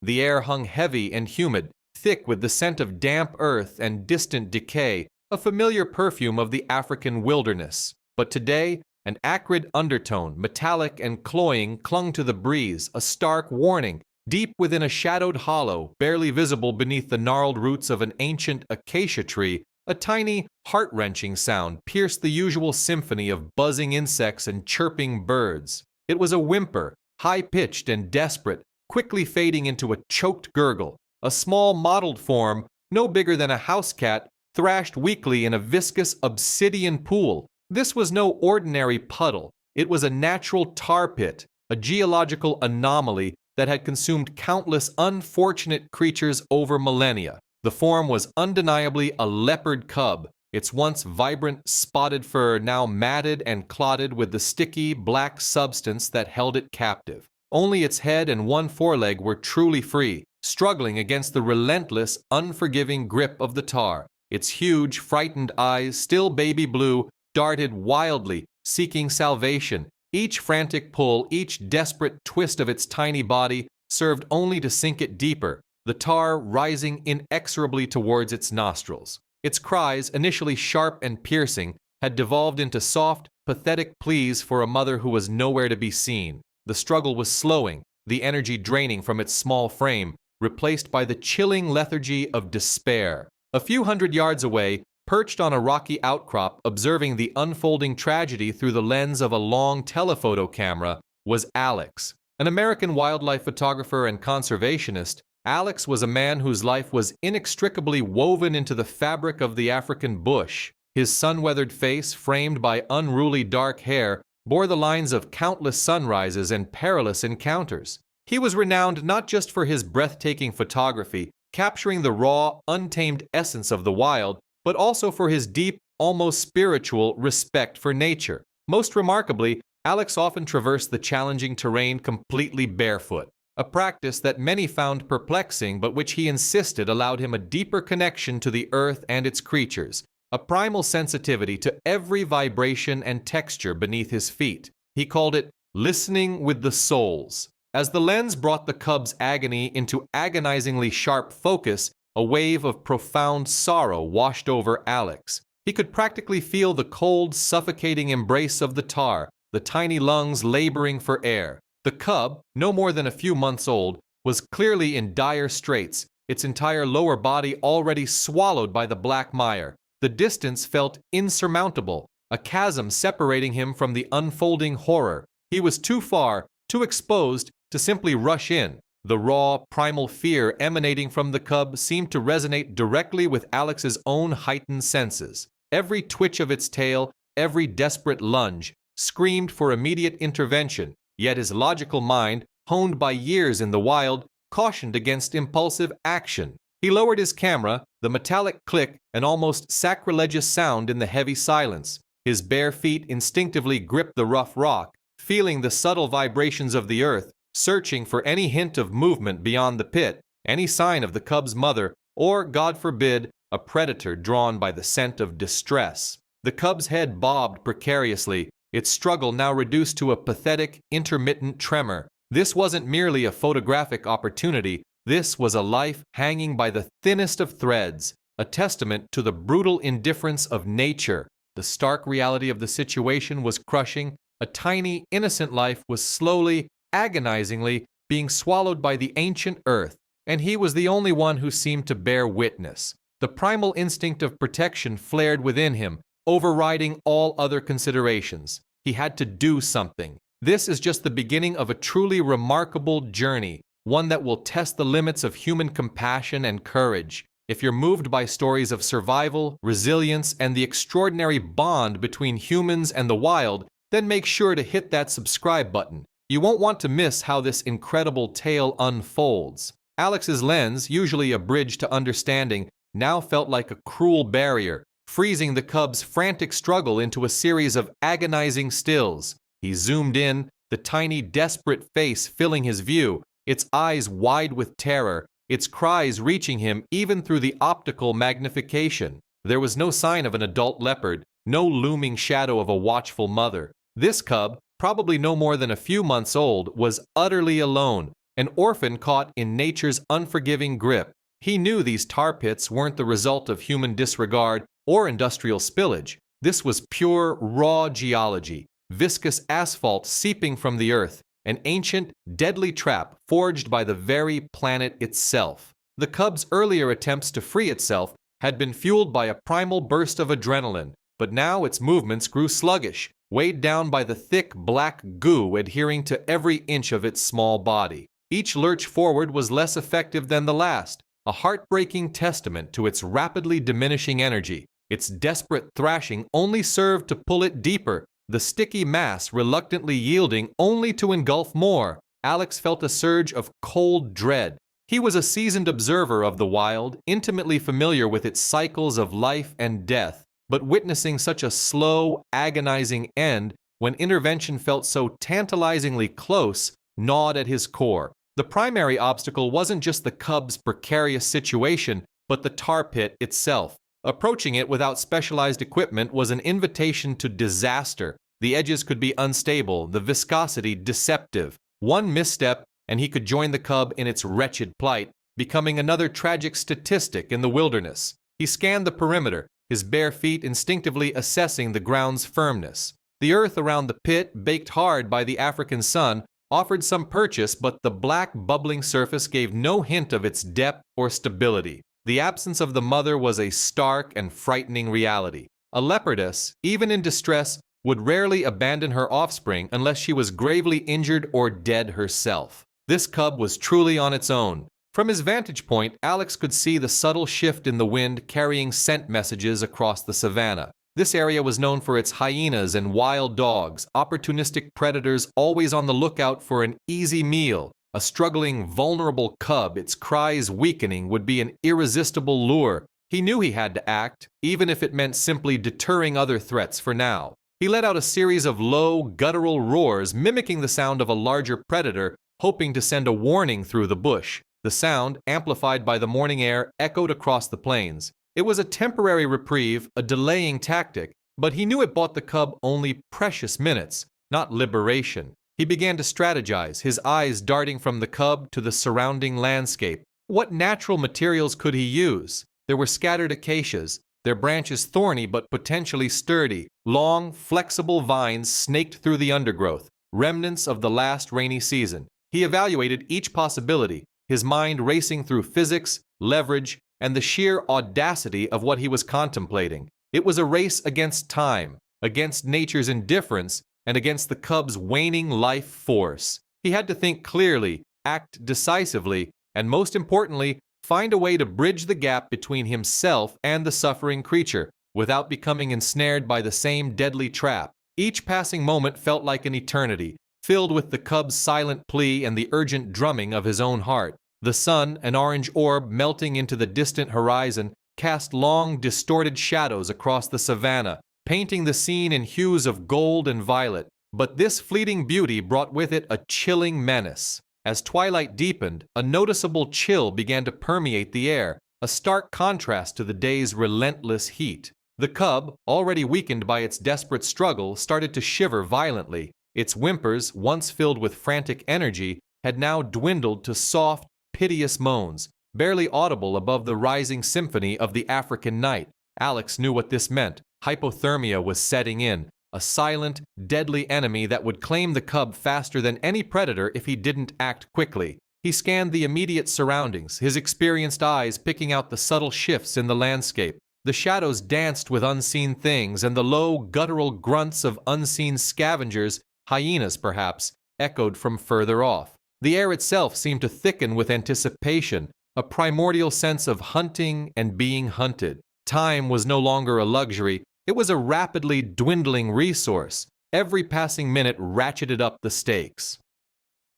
The air hung heavy and humid, thick with the scent of damp earth and distant decay, a familiar perfume of the African wilderness. But today, an acrid undertone, metallic and cloying, clung to the breeze, a stark warning. Deep within a shadowed hollow, barely visible beneath the gnarled roots of an ancient acacia tree, a tiny, heart-wrenching sound pierced the usual symphony of buzzing insects and chirping birds. It was a whimper, high-pitched and desperate, quickly fading into a choked gurgle. A small mottled form, no bigger than a house cat, thrashed weakly in a viscous obsidian pool. This was no ordinary puddle. It was a natural tar pit, a geological anomaly that had consumed countless unfortunate creatures over millennia. The form was undeniably a leopard cub, its once vibrant, spotted fur now matted and clotted with the sticky, black substance that held it captive. Only its head and one foreleg were truly free, struggling against the relentless, unforgiving grip of the tar. Its huge, frightened eyes, still baby blue, darted wildly, seeking salvation. Each frantic pull, each desperate twist of its tiny body served only to sink it deeper, the tar rising inexorably towards its nostrils. Its cries, initially sharp and piercing, had devolved into soft, pathetic pleas for a mother who was nowhere to be seen. The struggle was slowing, the energy draining from its small frame, replaced by the chilling lethargy of despair. A few hundred yards away, perched on a rocky outcrop, observing the unfolding tragedy through the lens of a long telephoto camera, was Alex. An American wildlife photographer and conservationist, Alex was a man whose life was inextricably woven into the fabric of the African bush. His sun-weathered face, framed by unruly dark hair, bore the lines of countless sunrises and perilous encounters. He was renowned not just for his breathtaking photography, capturing the raw, untamed essence of the wild, but also for his deep, almost spiritual respect for nature. Most remarkably, Alex often traversed the challenging terrain completely barefoot, a practice that many found perplexing but which he insisted allowed him a deeper connection to the earth and its creatures, a primal sensitivity to every vibration and texture beneath his feet. He called it listening with the souls. As the lens brought the cub's agony into agonizingly sharp focus, a wave of profound sorrow washed over Alex. He could practically feel the cold, suffocating embrace of the tar, the tiny lungs laboring for air. The cub, no more than a few months old, was clearly in dire straits, its entire lower body already swallowed by the black mire. The distance felt insurmountable, a chasm separating him from the unfolding horror. He was too far, too exposed, to simply rush in. The raw, primal fear emanating from the cub seemed to resonate directly with Alex's own heightened senses. Every twitch of its tail, every desperate lunge, screamed for immediate intervention, yet his logical mind, honed by years in the wild, cautioned against impulsive action. He lowered his camera, the metallic click, an almost sacrilegious sound in the heavy silence. His bare feet instinctively gripped the rough rock, feeling the subtle vibrations of the earth, searching for any hint of movement beyond the pit, any sign of the cub's mother, or, God forbid, a predator drawn by the scent of distress. The cub's head bobbed precariously, its struggle now reduced to a pathetic, intermittent tremor. This wasn't merely a photographic opportunity, this was a life hanging by the thinnest of threads, a testament to the brutal indifference of nature. The stark reality of the situation was crushing. A tiny, innocent life was slowly, agonizingly being swallowed by the ancient earth, and he was the only one who seemed to bear witness. The primal instinct of protection flared within him, overriding all other considerations. He had to do something. This is just the beginning of a truly remarkable journey, one that will test the limits of human compassion and courage. If you're moved by stories of survival, resilience, and the extraordinary bond between humans and the wild, then make sure to hit that subscribe button. You won't want to miss how this incredible tale unfolds. Alex's lens, usually a bridge to understanding, now felt like a cruel barrier, freezing the cub's frantic struggle into a series of agonizing stills. He zoomed in, the tiny, desperate face filling his view, its eyes wide with terror, its cries reaching him even through the optical magnification. There was no sign of an adult leopard, no looming shadow of a watchful mother. This cub, probably no more than a few months old, was utterly alone, an orphan caught in nature's unforgiving grip. He knew these tar pits weren't the result of human disregard or industrial spillage. This was pure, raw geology, viscous asphalt seeping from the earth, an ancient, deadly trap forged by the very planet itself. The cub's earlier attempts to free itself had been fueled by a primal burst of adrenaline, but now its movements grew sluggish, weighed down by the thick black goo adhering to every inch of its small body. Each lurch forward was less effective than the last, a heartbreaking testament to its rapidly diminishing energy. Its desperate thrashing only served to pull it deeper, the sticky mass reluctantly yielding only to engulf more. Alex felt a surge of cold dread. He was a seasoned observer of the wild, intimately familiar with its cycles of life and death, but witnessing such a slow, agonizing end when intervention felt so tantalizingly close gnawed at his core. The primary obstacle wasn't just the cub's precarious situation, but the tar pit itself. Approaching it without specialized equipment was an invitation to disaster. The edges could be unstable, the viscosity deceptive. One misstep, and he could join the cub in its wretched plight, becoming another tragic statistic in the wilderness. He scanned the perimeter, his bare feet instinctively assessing the ground's firmness. The earth around the pit, baked hard by the African sun, offered some purchase, but the black, bubbling surface gave no hint of its depth or stability. The absence of the mother was a stark and frightening reality. A leopardess, even in distress, would rarely abandon her offspring unless she was gravely injured or dead herself. This cub was truly on its own. From his vantage point, Alex could see the subtle shift in the wind carrying scent messages across the savanna. This area was known for its hyenas and wild dogs, opportunistic predators always on the lookout for an easy meal. A struggling, vulnerable cub, its cries weakening, would be an irresistible lure. He knew he had to act, even if it meant simply deterring other threats for now. He let out a series of low, guttural roars, mimicking the sound of a larger predator, hoping to send a warning through the bush. The sound, amplified by the morning air, echoed across the plains. It was a temporary reprieve, a delaying tactic, but he knew it bought the cub only precious minutes, not liberation. He began to strategize, his eyes darting from the cub to the surrounding landscape. What natural materials could he use? There were scattered acacias, their branches thorny but potentially sturdy, long, flexible vines snaked through the undergrowth, remnants of the last rainy season. He evaluated each possibility, his mind racing through physics, leverage, and the sheer audacity of what he was contemplating. It was a race against time, against nature's indifference, and against the cub's waning life force. He had to think clearly, act decisively, and most importantly, find a way to bridge the gap between himself and the suffering creature, without becoming ensnared by the same deadly trap. Each passing moment felt like an eternity, filled with the cub's silent plea and the urgent drumming of his own heart. The sun, an orange orb melting into the distant horizon, cast long, distorted shadows across the savanna, painting the scene in hues of gold and violet. But this fleeting beauty brought with it a chilling menace. As twilight deepened, a noticeable chill began to permeate the air, a stark contrast to the day's relentless heat. The cub, already weakened by its desperate struggle, started to shiver violently. Its whimpers, once filled with frantic energy, had now dwindled to soft, piteous moans, barely audible above the rising symphony of the African night. Alex knew what this meant. Hypothermia was setting in, a silent, deadly enemy that would claim the cub faster than any predator if he didn't act quickly. He scanned the immediate surroundings, his experienced eyes picking out the subtle shifts in the landscape. The shadows danced with unseen things, and the low, guttural grunts of unseen scavengers, hyenas perhaps, echoed from further off. The air itself seemed to thicken with anticipation, a primordial sense of hunting and being hunted. Time was no longer a luxury, it was a rapidly dwindling resource. Every passing minute ratcheted up the stakes.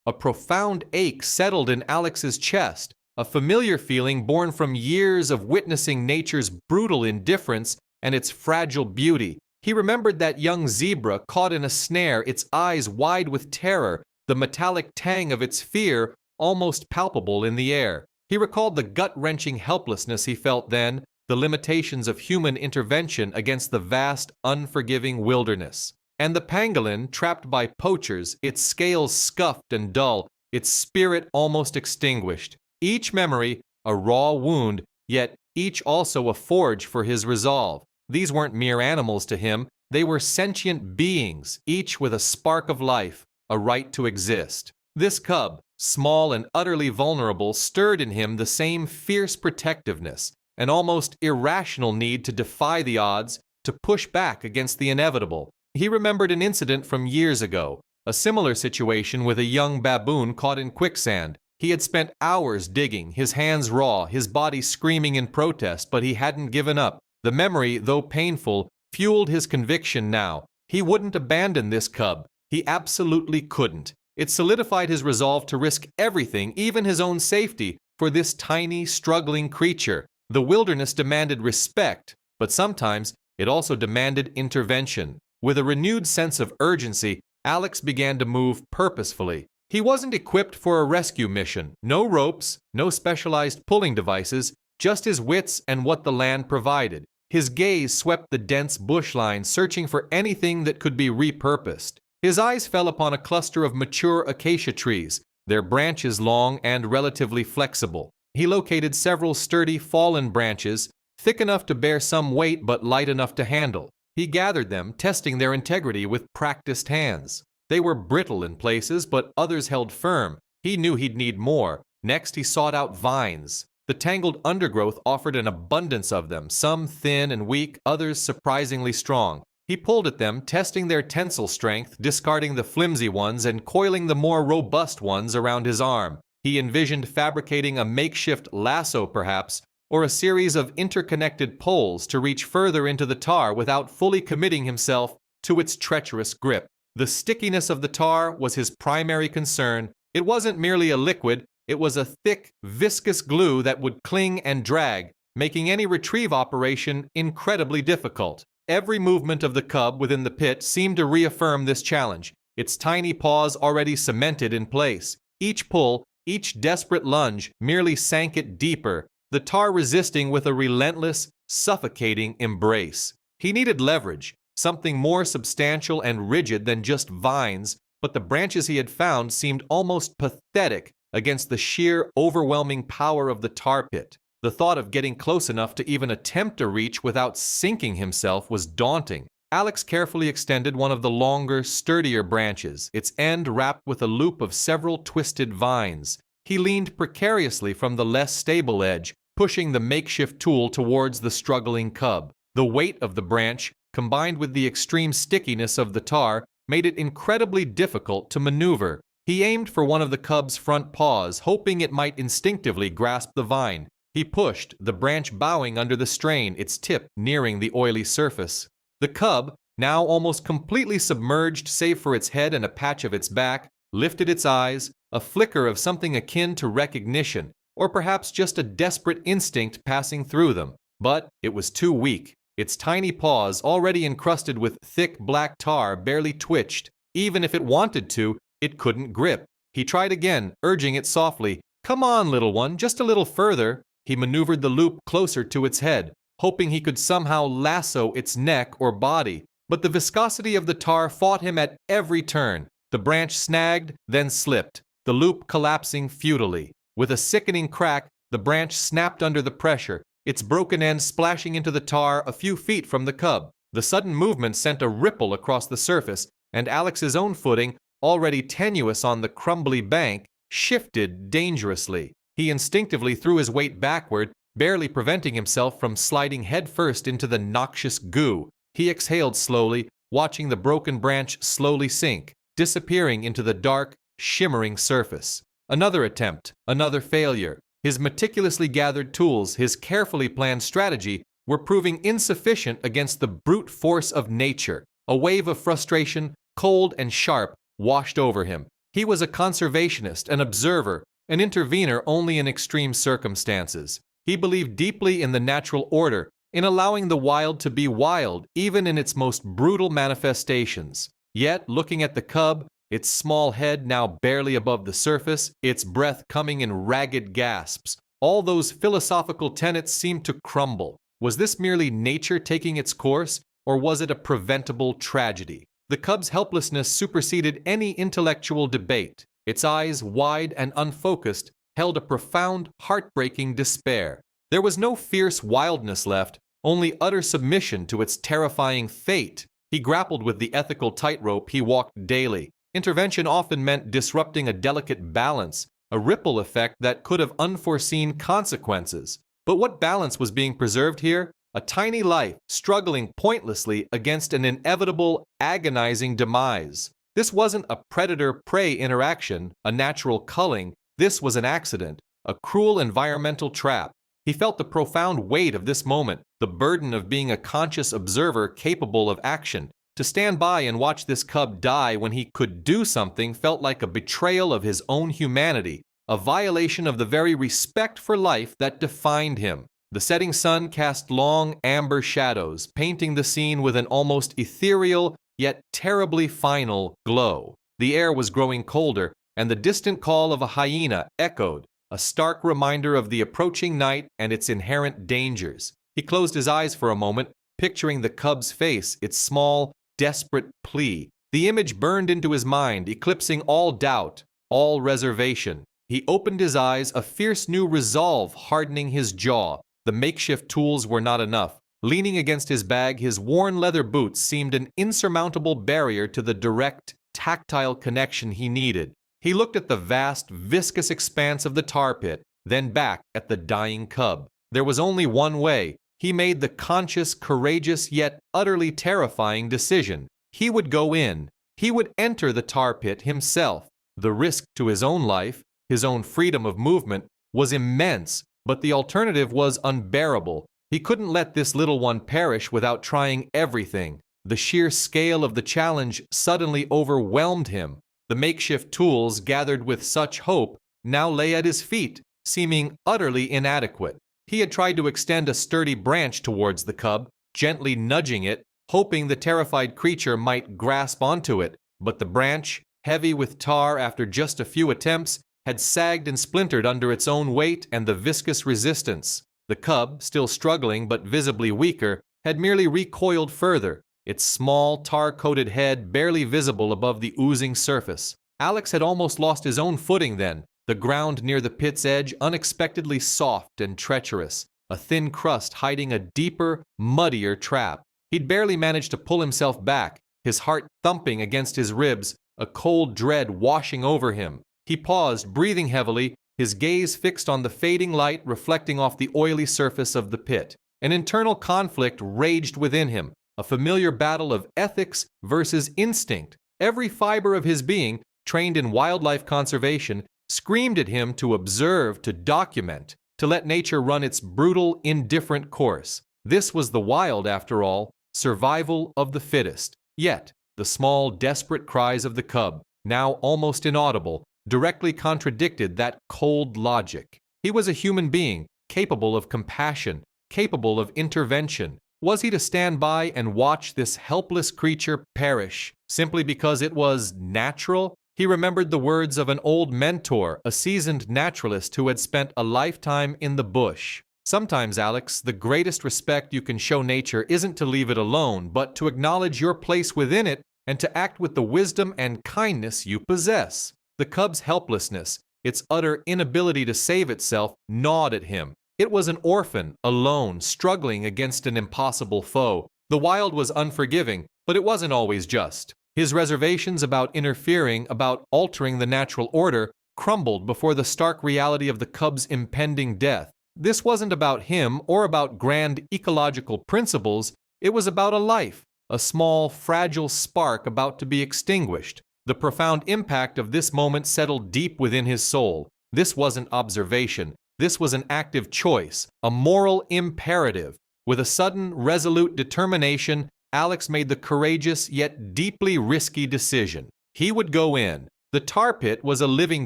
A profound ache settled in Alex's chest, a familiar feeling born from years of witnessing nature's brutal indifference and its fragile beauty. He remembered that young zebra caught in a snare, its eyes wide with terror, the metallic tang of its fear almost palpable in the air. He recalled the gut-wrenching helplessness he felt then, the limitations of human intervention against the vast, unforgiving wilderness. And the pangolin, trapped by poachers, its scales scuffed and dull, its spirit almost extinguished. Each memory, a raw wound, yet each also a forge for his resolve. These weren't mere animals to him, they were sentient beings, each with a spark of life, a right to exist. This cub, small and utterly vulnerable, stirred in him the same fierce protectiveness, an almost irrational need to defy the odds, to push back against the inevitable. He remembered an incident from years ago, a similar situation with a young baboon caught in quicksand. He had spent hours digging, his hands raw, his body screaming in protest, but he hadn't given up. The memory, though painful, fueled his conviction now. He wouldn't abandon this cub. He absolutely couldn't. It solidified his resolve to risk everything, even his own safety, for this tiny, struggling creature. The wilderness demanded respect, but sometimes it also demanded intervention. With a renewed sense of urgency, Alex began to move purposefully. He wasn't equipped for a rescue mission. No ropes, no specialized pulling devices, just his wits and what the land provided. His gaze swept the dense bushline, searching for anything that could be repurposed. His eyes fell upon a cluster of mature acacia trees, their branches long and relatively flexible. He located several sturdy fallen branches, thick enough to bear some weight but light enough to handle. He gathered them, testing their integrity with practiced hands. They were brittle in places, but others held firm. He knew he'd need more. Next, he sought out vines. The tangled undergrowth offered an abundance of them, some thin and weak, others surprisingly strong. He pulled at them, testing their tensile strength, discarding the flimsy ones and coiling the more robust ones around his arm. He envisioned fabricating a makeshift lasso, perhaps, or a series of interconnected poles to reach further into the tar without fully committing himself to its treacherous grip. The stickiness of the tar was his primary concern. It wasn't merely a liquid, it was a thick, viscous glue that would cling and drag, making any retrieve operation incredibly difficult. Every movement of the cub within the pit seemed to reaffirm this challenge, its tiny paws already cemented in place. Each pull, each desperate lunge merely sank it deeper, the tar resisting with a relentless, suffocating embrace. He needed leverage, something more substantial and rigid than just vines, but the branches he had found seemed almost pathetic against the sheer, overwhelming power of the tar pit. The thought of getting close enough to even attempt a reach without sinking himself was daunting. Alex carefully extended one of the longer, sturdier branches, its end wrapped with a loop of several twisted vines. He leaned precariously from the less stable edge, pushing the makeshift tool towards the struggling cub. The weight of the branch, combined with the extreme stickiness of the tar, made it incredibly difficult to maneuver. He aimed for one of the cub's front paws, hoping it might instinctively grasp the vine. He pushed, the branch bowing under the strain, its tip nearing the oily surface. The cub, now almost completely submerged save for its head and a patch of its back, lifted its eyes, a flicker of something akin to recognition, or perhaps just a desperate instinct passing through them. But it was too weak. Its tiny paws, already encrusted with thick black tar, barely twitched. Even if it wanted to, it couldn't grip. He tried again, urging it softly. "Come on, little one, just a little further." He maneuvered the loop closer to its head, hoping he could somehow lasso its neck or body. But the viscosity of the tar fought him at every turn. The branch snagged, then slipped, the loop collapsing futilely. With a sickening crack, the branch snapped under the pressure, its broken end splashing into the tar a few feet from the cub. The sudden movement sent a ripple across the surface, and Alex's own footing, already tenuous on the crumbly bank, shifted dangerously. He instinctively threw his weight backward, barely preventing himself from sliding headfirst into the noxious goo. He exhaled slowly, watching the broken branch slowly sink, disappearing into the dark, shimmering surface. Another attempt, another failure. His meticulously gathered tools, his carefully planned strategy, were proving insufficient against the brute force of nature. A wave of frustration, cold and sharp, washed over him. He was a conservationist, an observer, an intervener only in extreme circumstances. He believed deeply in the natural order, in allowing the wild to be wild, even in its most brutal manifestations. Yet, looking at the cub, its small head now barely above the surface, its breath coming in ragged gasps, all those philosophical tenets seemed to crumble. Was this merely nature taking its course, or was it a preventable tragedy? The cub's helplessness superseded any intellectual debate. Its eyes, wide and unfocused, held a profound, heartbreaking despair. There was no fierce wildness left, only utter submission to its terrifying fate. He grappled with the ethical tightrope he walked daily. Intervention often meant disrupting a delicate balance, a ripple effect that could have unforeseen consequences. But what balance was being preserved here? A tiny life struggling pointlessly against an inevitable, agonizing demise. This wasn't a predator-prey interaction, a natural culling. This was an accident, a cruel environmental trap. He felt the profound weight of this moment, the burden of being a conscious observer capable of action. To stand by and watch this cub die when he could do something felt like a betrayal of his own humanity, a violation of the very respect for life that defined him. The setting sun cast long, amber shadows, painting the scene with an almost ethereal, yet terribly final glow. The air was growing colder, and the distant call of a hyena echoed, a stark reminder of the approaching night and its inherent dangers. He closed his eyes for a moment, picturing the cub's face, its small, desperate plea. The image burned into his mind, eclipsing all doubt, all reservation. He opened his eyes, a fierce new resolve hardening his jaw. The makeshift tools were not enough. Leaning against his bag, his worn leather boots seemed an insurmountable barrier to the direct, tactile connection he needed. He looked at the vast, viscous expanse of the tar pit, then back at the dying cub. There was only one way. He made the conscious, courageous, yet utterly terrifying decision. He would go in. He would enter the tar pit himself. The risk to his own life, his own freedom of movement, was immense, but the alternative was unbearable. He couldn't let this little one perish without trying everything. The sheer scale of the challenge suddenly overwhelmed him. The makeshift tools, gathered with such hope, now lay at his feet, seeming utterly inadequate. He had tried to extend a sturdy branch towards the cub, gently nudging it, hoping the terrified creature might grasp onto it, but the branch, heavy with tar after just a few attempts, had sagged and splintered under its own weight and the viscous resistance. The cub, still struggling but visibly weaker, had merely recoiled further, its small, tar-coated head barely visible above the oozing surface. Alex had almost lost his own footing then, the ground near the pit's edge unexpectedly soft and treacherous, a thin crust hiding a deeper, muddier trap. He'd barely managed to pull himself back, his heart thumping against his ribs, a cold dread washing over him. He paused, breathing heavily, his gaze fixed on the fading light reflecting off the oily surface of the pit. An internal conflict raged within him, a familiar battle of ethics versus instinct. Every fiber of his being, trained in wildlife conservation, screamed at him to observe, to document, to let nature run its brutal, indifferent course. This was the wild, after all, survival of the fittest. Yet, the small, desperate cries of the cub, now almost inaudible, directly contradicted that cold logic. He was a human being, capable of compassion, capable of intervention. Was he to stand by and watch this helpless creature perish simply because it was natural? He remembered the words of an old mentor, a seasoned naturalist who had spent a lifetime in the bush. Sometimes, Alex, the greatest respect you can show nature isn't to leave it alone, but to acknowledge your place within it and to act with the wisdom and kindness you possess. The cub's helplessness, its utter inability to save itself, gnawed at him. It was an orphan, alone, struggling against an impossible foe. The wild was unforgiving, but it wasn't always just. His reservations about interfering, about altering the natural order, crumbled before the stark reality of the cub's impending death. This wasn't about him or about grand ecological principles. It was about a life, a small, fragile spark about to be extinguished. The profound impact of this moment settled deep within his soul. This wasn't observation. This was an active choice, a moral imperative. With a sudden, resolute determination, Alex made the courageous yet deeply risky decision. He would go in. The tar pit was a living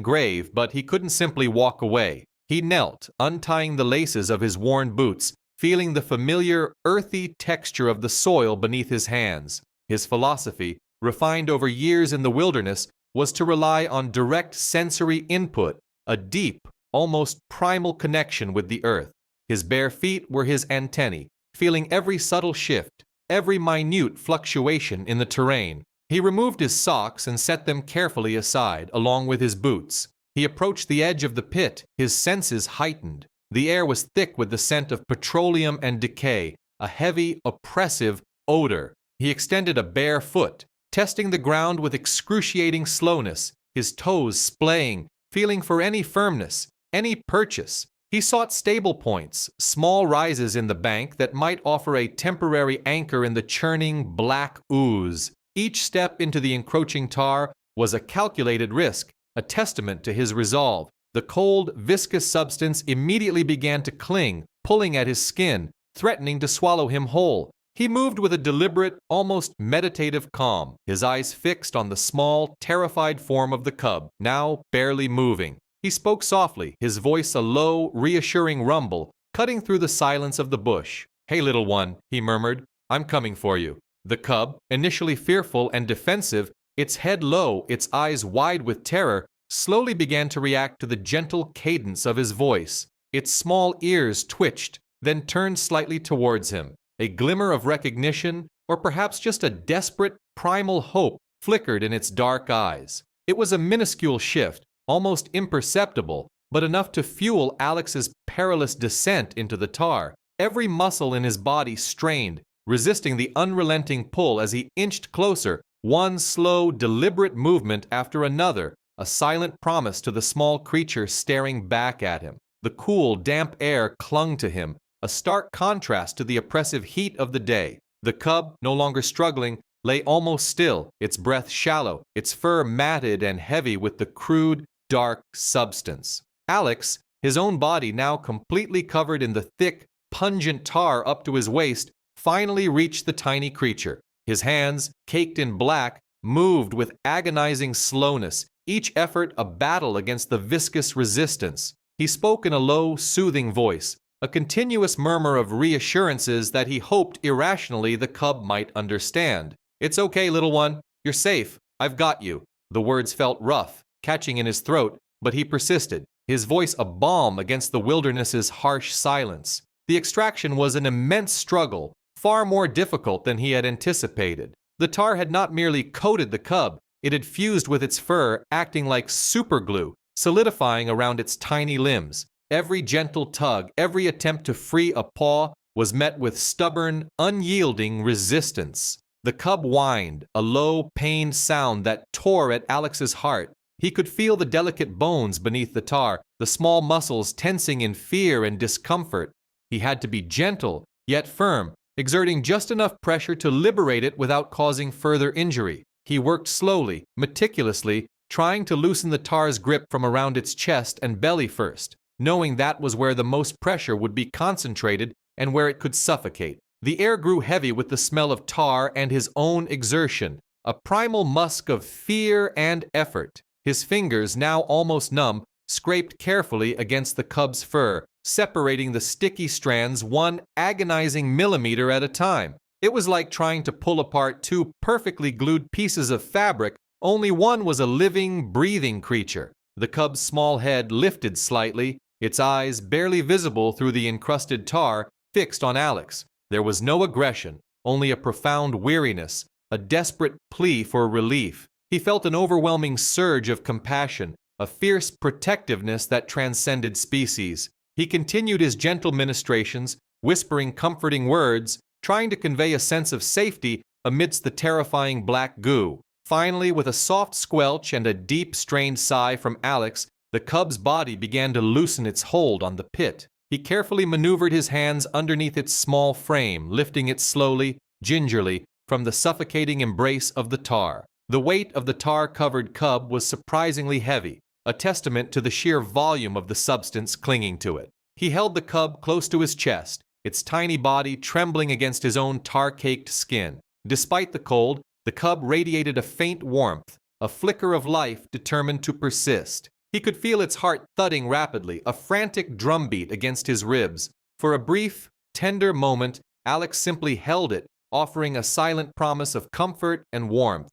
grave, but he couldn't simply walk away. He knelt, untying the laces of his worn boots, feeling the familiar, earthy texture of the soil beneath his hands. His philosophy, refined over years in the wilderness, was to rely on direct sensory input, a deep, almost primal connection with the earth. His bare feet were his antennae, feeling every subtle shift, every minute fluctuation in the terrain. He removed his socks and set them carefully aside, along with his boots. He approached the edge of the pit, his senses heightened. The air was thick with the scent of petroleum and decay, a heavy, oppressive odor. He extended a bare foot, testing the ground with excruciating slowness, his toes splaying, feeling for any firmness, any purchase. He sought stable points, small rises in the bank that might offer a temporary anchor in the churning black ooze. Each step into the encroaching tar was a calculated risk, a testament to his resolve. The cold, viscous substance immediately began to cling, pulling at his skin, threatening to swallow him whole. He moved with a deliberate, almost meditative calm, his eyes fixed on the small, terrified form of the cub, now barely moving. He spoke softly, his voice a low, reassuring rumble, cutting through the silence of the bush. "Hey, little one," he murmured, "I'm coming for you." The cub, initially fearful and defensive, its head low, its eyes wide with terror, slowly began to react to the gentle cadence of his voice. Its small ears twitched, then turned slightly towards him. A glimmer of recognition, or perhaps just a desperate, primal hope, flickered in its dark eyes. It was a minuscule shift, almost imperceptible, but enough to fuel Alex's perilous descent into the tar. Every muscle in his body strained, resisting the unrelenting pull as he inched closer, one slow, deliberate movement after another, a silent promise to the small creature staring back at him. The cool, damp air clung to him, a stark contrast to the oppressive heat of the day. The cub, no longer struggling, lay almost still, its breath shallow, its fur matted and heavy with the crude, dark substance. Alex, his own body now completely covered in the thick, pungent tar up to his waist, finally reached the tiny creature. His hands, caked in black, moved with agonizing slowness, each effort a battle against the viscous resistance. He spoke in a low, soothing voice, a continuous murmur of reassurances that he hoped irrationally the cub might understand. "It's okay, little one. You're safe. I've got you." The words felt rough, catching in his throat, but he persisted, his voice a balm against the wilderness's harsh silence. The extraction was an immense struggle, far more difficult than he had anticipated. The tar had not merely coated the cub, it had fused with its fur, acting like superglue, solidifying around its tiny limbs. Every gentle tug, every attempt to free a paw, was met with stubborn, unyielding resistance. The cub whined, a low, pained sound that tore at Alex's heart. He could feel the delicate bones beneath the tar, the small muscles tensing in fear and discomfort. He had to be gentle, yet firm, exerting just enough pressure to liberate it without causing further injury. He worked slowly, meticulously, trying to loosen the tar's grip from around its chest and belly first, knowing that was where the most pressure would be concentrated and where it could suffocate. The air grew heavy with the smell of tar and his own exertion, a primal musk of fear and effort. His fingers, now almost numb, scraped carefully against the cub's fur, separating the sticky strands one agonizing millimeter at a time. It was like trying to pull apart two perfectly glued pieces of fabric, only one was a living, breathing creature. The cub's small head lifted slightly, its eyes, barely visible through the encrusted tar, fixed on Alex. There was no aggression, only a profound weariness, a desperate plea for relief. He felt an overwhelming surge of compassion, a fierce protectiveness that transcended species. He continued his gentle ministrations, whispering comforting words, trying to convey a sense of safety amidst the terrifying black goo. Finally, with a soft squelch and a deep, strained sigh from Alex, the cub's body began to loosen its hold on the pit. He carefully maneuvered his hands underneath its small frame, lifting it slowly, gingerly, from the suffocating embrace of the tar. The weight of the tar-covered cub was surprisingly heavy, a testament to the sheer volume of the substance clinging to it. He held the cub close to his chest, its tiny body trembling against his own tar-caked skin. Despite the cold, the cub radiated a faint warmth, a flicker of life determined to persist. He could feel its heart thudding rapidly, a frantic drumbeat against his ribs. For a brief, tender moment, Alex simply held it, offering a silent promise of comfort and warmth.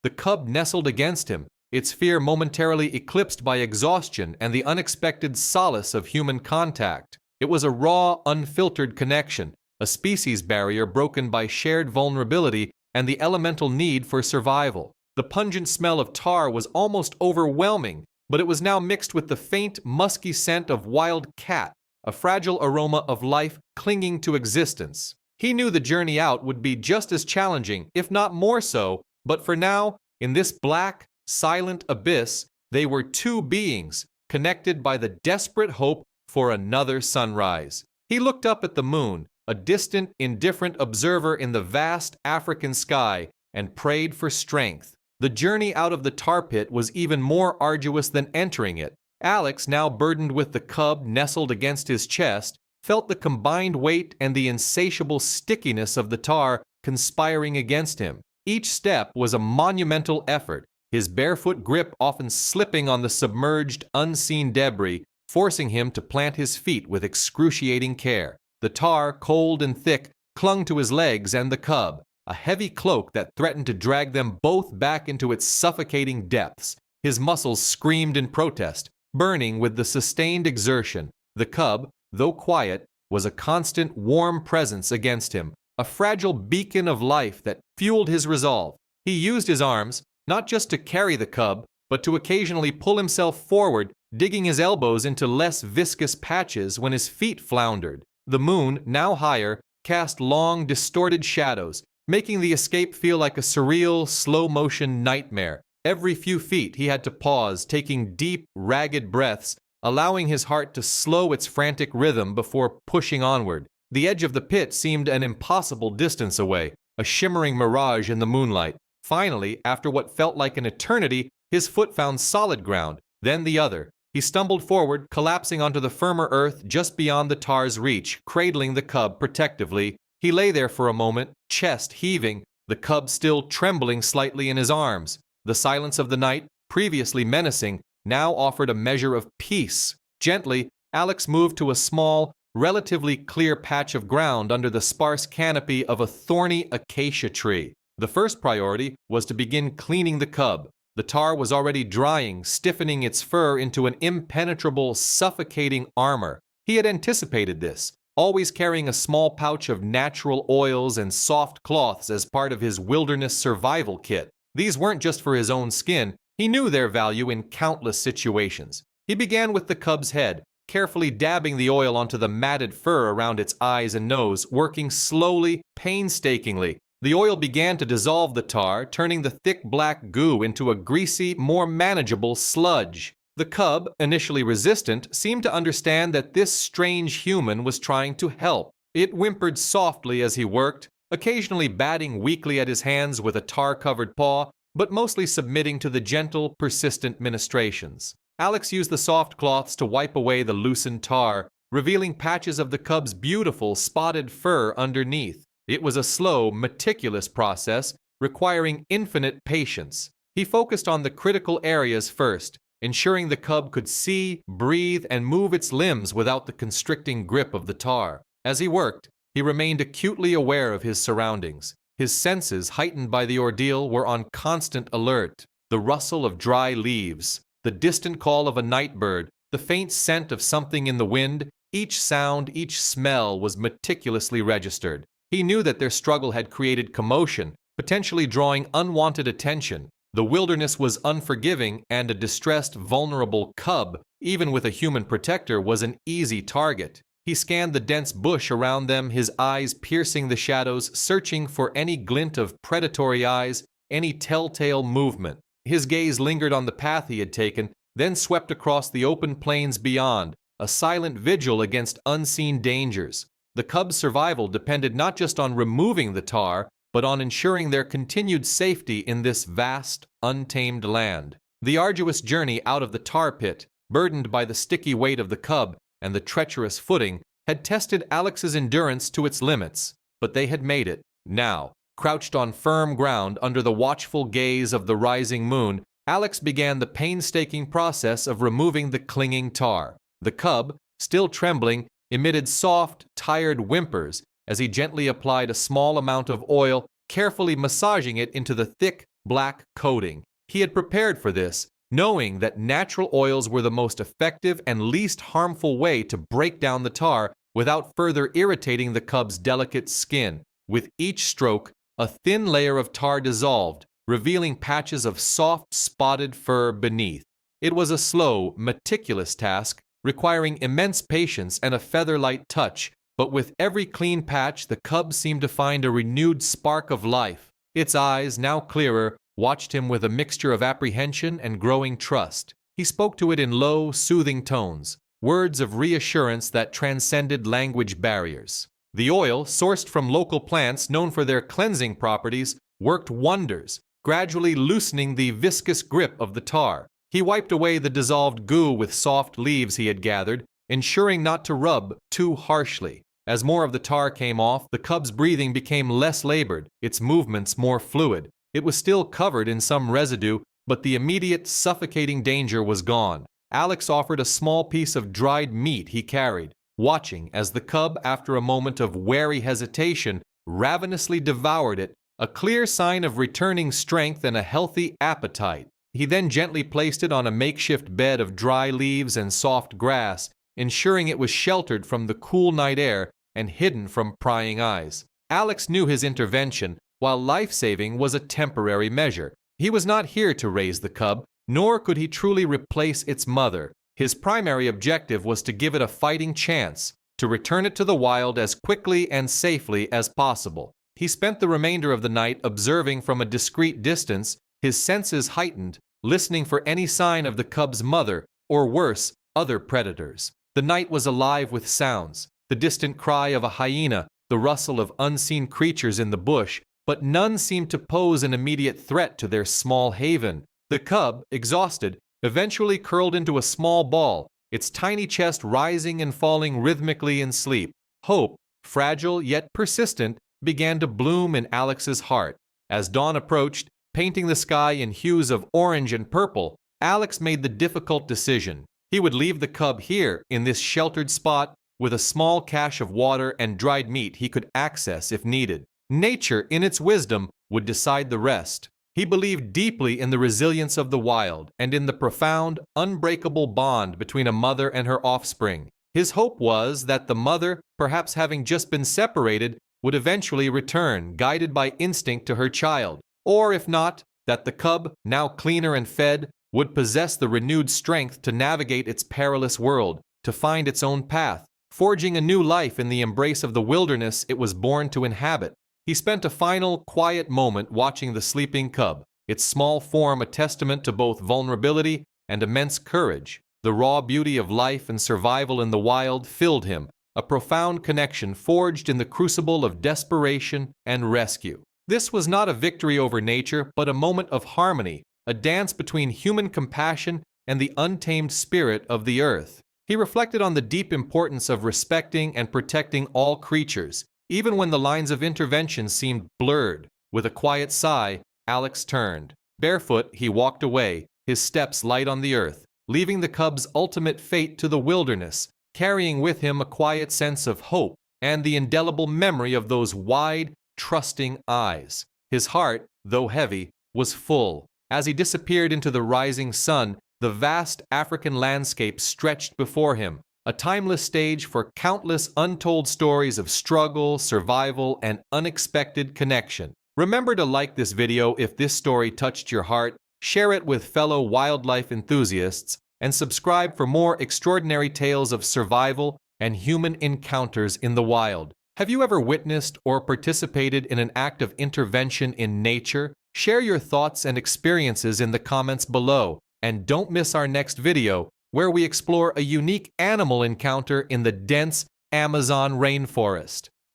The cub nestled against him, its fear momentarily eclipsed by exhaustion and the unexpected solace of human contact. It was a raw, unfiltered connection, a species barrier broken by shared vulnerability and the elemental need for survival. The pungent smell of tar was almost overwhelming, but it was now mixed with the faint, musky scent of wild cat, a fragile aroma of life clinging to existence. He knew the journey out would be just as challenging, if not more so, but for now, in this black, silent abyss, they were two beings, connected by the desperate hope for another sunrise. He looked up at the moon, a distant, indifferent observer in the vast African sky, and prayed for strength. The journey out of the tar pit was even more arduous than entering it. Alex, now burdened with the cub nestled against his chest, felt the combined weight and the insatiable stickiness of the tar conspiring against him. Each step was a monumental effort, his barefoot grip often slipping on the submerged, unseen debris, forcing him to plant his feet with excruciating care. The tar, cold and thick, clung to his legs and the cub, a heavy cloak that threatened to drag them both back into its suffocating depths. His muscles screamed in protest, burning with the sustained exertion. The cub, though quiet, was a constant, warm presence against him, a fragile beacon of life that fueled his resolve. He used his arms, not just to carry the cub, but to occasionally pull himself forward, digging his elbows into less viscous patches when his feet floundered. The moon, now higher, cast long, distorted shadows, making the escape feel like a surreal, slow-motion nightmare. Every few feet he had to pause, taking deep, ragged breaths, allowing his heart to slow its frantic rhythm before pushing onward. The edge of the pit seemed an impossible distance away, a shimmering mirage in the moonlight. Finally, after what felt like an eternity, his foot found solid ground, then the other. He stumbled forward, collapsing onto the firmer earth just beyond the tar's reach, cradling the cub protectively. He lay there for a moment, chest heaving, the cub still trembling slightly in his arms. The silence of the night, previously menacing, now offered a measure of peace. Gently, Alex moved to a small, relatively clear patch of ground under the sparse canopy of a thorny acacia tree. The first priority was to begin cleaning the cub. The tar was already drying, stiffening its fur into an impenetrable, suffocating armor. He had anticipated this, always carrying a small pouch of natural oils and soft cloths as part of his wilderness survival kit. These weren't just for his own skin. He knew their value in countless situations. He began with the cub's head, carefully dabbing the oil onto the matted fur around its eyes and nose, working slowly, painstakingly. The oil began to dissolve the tar, turning the thick black goo into a greasy, more manageable sludge. The cub, initially resistant, seemed to understand that this strange human was trying to help. It whimpered softly as he worked, occasionally batting weakly at his hands with a tar-covered paw, but mostly submitting to the gentle, persistent ministrations. Alex used the soft cloths to wipe away the loosened tar, revealing patches of the cub's beautiful, spotted fur underneath. It was a slow, meticulous process, requiring infinite patience. He focused on the critical areas first, ensuring the cub could see, breathe, and move its limbs without the constricting grip of the tar. As he worked, he remained acutely aware of his surroundings. His senses, heightened by the ordeal, were on constant alert. The rustle of dry leaves, the distant call of a night bird, the faint scent of something in the wind, each sound, each smell was meticulously registered. He knew that their struggle had created commotion, potentially drawing unwanted attention. The wilderness was unforgiving, and a distressed, vulnerable cub, even with a human protector, was an easy target. He scanned the dense bush around them, his eyes piercing the shadows, searching for any glint of predatory eyes, any telltale movement. His gaze lingered on the path he had taken, then swept across the open plains beyond, a silent vigil against unseen dangers. The cub's survival depended not just on removing the tar, but on ensuring their continued safety in this vast, untamed land. The arduous journey out of the tar pit, burdened by the sticky weight of the cub and the treacherous footing, had tested Alex's endurance to its limits, but they had made it. Now, crouched on firm ground under the watchful gaze of the rising moon, Alex began the painstaking process of removing the clinging tar. The cub, still trembling, emitted soft, tired whimpers as he gently applied a small amount of oil, carefully massaging it into the thick, black coating. He had prepared for this, knowing that natural oils were the most effective and least harmful way to break down the tar without further irritating the cub's delicate skin. With each stroke, a thin layer of tar dissolved, revealing patches of soft, spotted fur beneath. It was a slow, meticulous task, requiring immense patience and a feather-light touch, but with every clean patch the cub seemed to find a renewed spark of life. Its eyes, now clearer, watched him with a mixture of apprehension and growing trust. He spoke to it in low, soothing tones, words of reassurance that transcended language barriers. The oil, sourced from local plants known for their cleansing properties, worked wonders, gradually loosening the viscous grip of the tar. He wiped away the dissolved goo with soft leaves he had gathered, ensuring not to rub too harshly. As more of the tar came off, the cub's breathing became less labored, its movements more fluid. It was still covered in some residue, but the immediate, suffocating danger was gone. Alex offered a small piece of dried meat he carried, watching as the cub, after a moment of wary hesitation, ravenously devoured it, a clear sign of returning strength and a healthy appetite. He then gently placed it on a makeshift bed of dry leaves and soft grass, ensuring it was sheltered from the cool night air and hidden from prying eyes. Alex knew his intervention, while life-saving, was a temporary measure. He was not here to raise the cub, nor could he truly replace its mother. His primary objective was to give it a fighting chance, to return it to the wild as quickly and safely as possible. He spent the remainder of the night observing from a discreet distance, his senses heightened, listening for any sign of the cub's mother, or worse, other predators. The night was alive with sounds, the distant cry of a hyena, the rustle of unseen creatures in the bush, but none seemed to pose an immediate threat to their small haven. The cub, exhausted, eventually curled into a small ball, its tiny chest rising and falling rhythmically in sleep. Hope, fragile yet persistent, began to bloom in Alex's heart. As dawn approached, painting the sky in hues of orange and purple, Alex made the difficult decision. He would leave the cub here, in this sheltered spot, with a small cache of water and dried meat he could access if needed. Nature, in its wisdom, would decide the rest. He believed deeply in the resilience of the wild and in the profound, unbreakable bond between a mother and her offspring. His hope was that the mother, perhaps having just been separated, would eventually return, guided by instinct to her child. Or if not, that the cub, now cleaner and fed, would possess the renewed strength to navigate its perilous world, to find its own path, forging a new life in the embrace of the wilderness it was born to inhabit. He spent a final, quiet moment watching the sleeping cub, its small form a testament to both vulnerability and immense courage. The raw beauty of life and survival in the wild filled him, a profound connection forged in the crucible of desperation and rescue. This was not a victory over nature, but a moment of harmony, a dance between human compassion and the untamed spirit of the earth. He reflected on the deep importance of respecting and protecting all creatures, even when the lines of intervention seemed blurred. With a quiet sigh, Alex turned. Barefoot, he walked away, his steps light on the earth, leaving the cub's ultimate fate to the wilderness, carrying with him a quiet sense of hope and the indelible memory of those wide, trusting eyes. His heart, though heavy, was full. As he disappeared into the rising sun, the vast African landscape stretched before him, a timeless stage for countless untold stories of struggle, survival, and unexpected connection. Remember to like this video if this story touched your heart, share it with fellow wildlife enthusiasts, and subscribe for more extraordinary tales of survival and human encounters in the wild. Have you ever witnessed or participated in an act of intervention in nature? Share your thoughts and experiences in the comments below, and don't miss our next video, where we explore a unique animal encounter in the dense Amazon rainforest.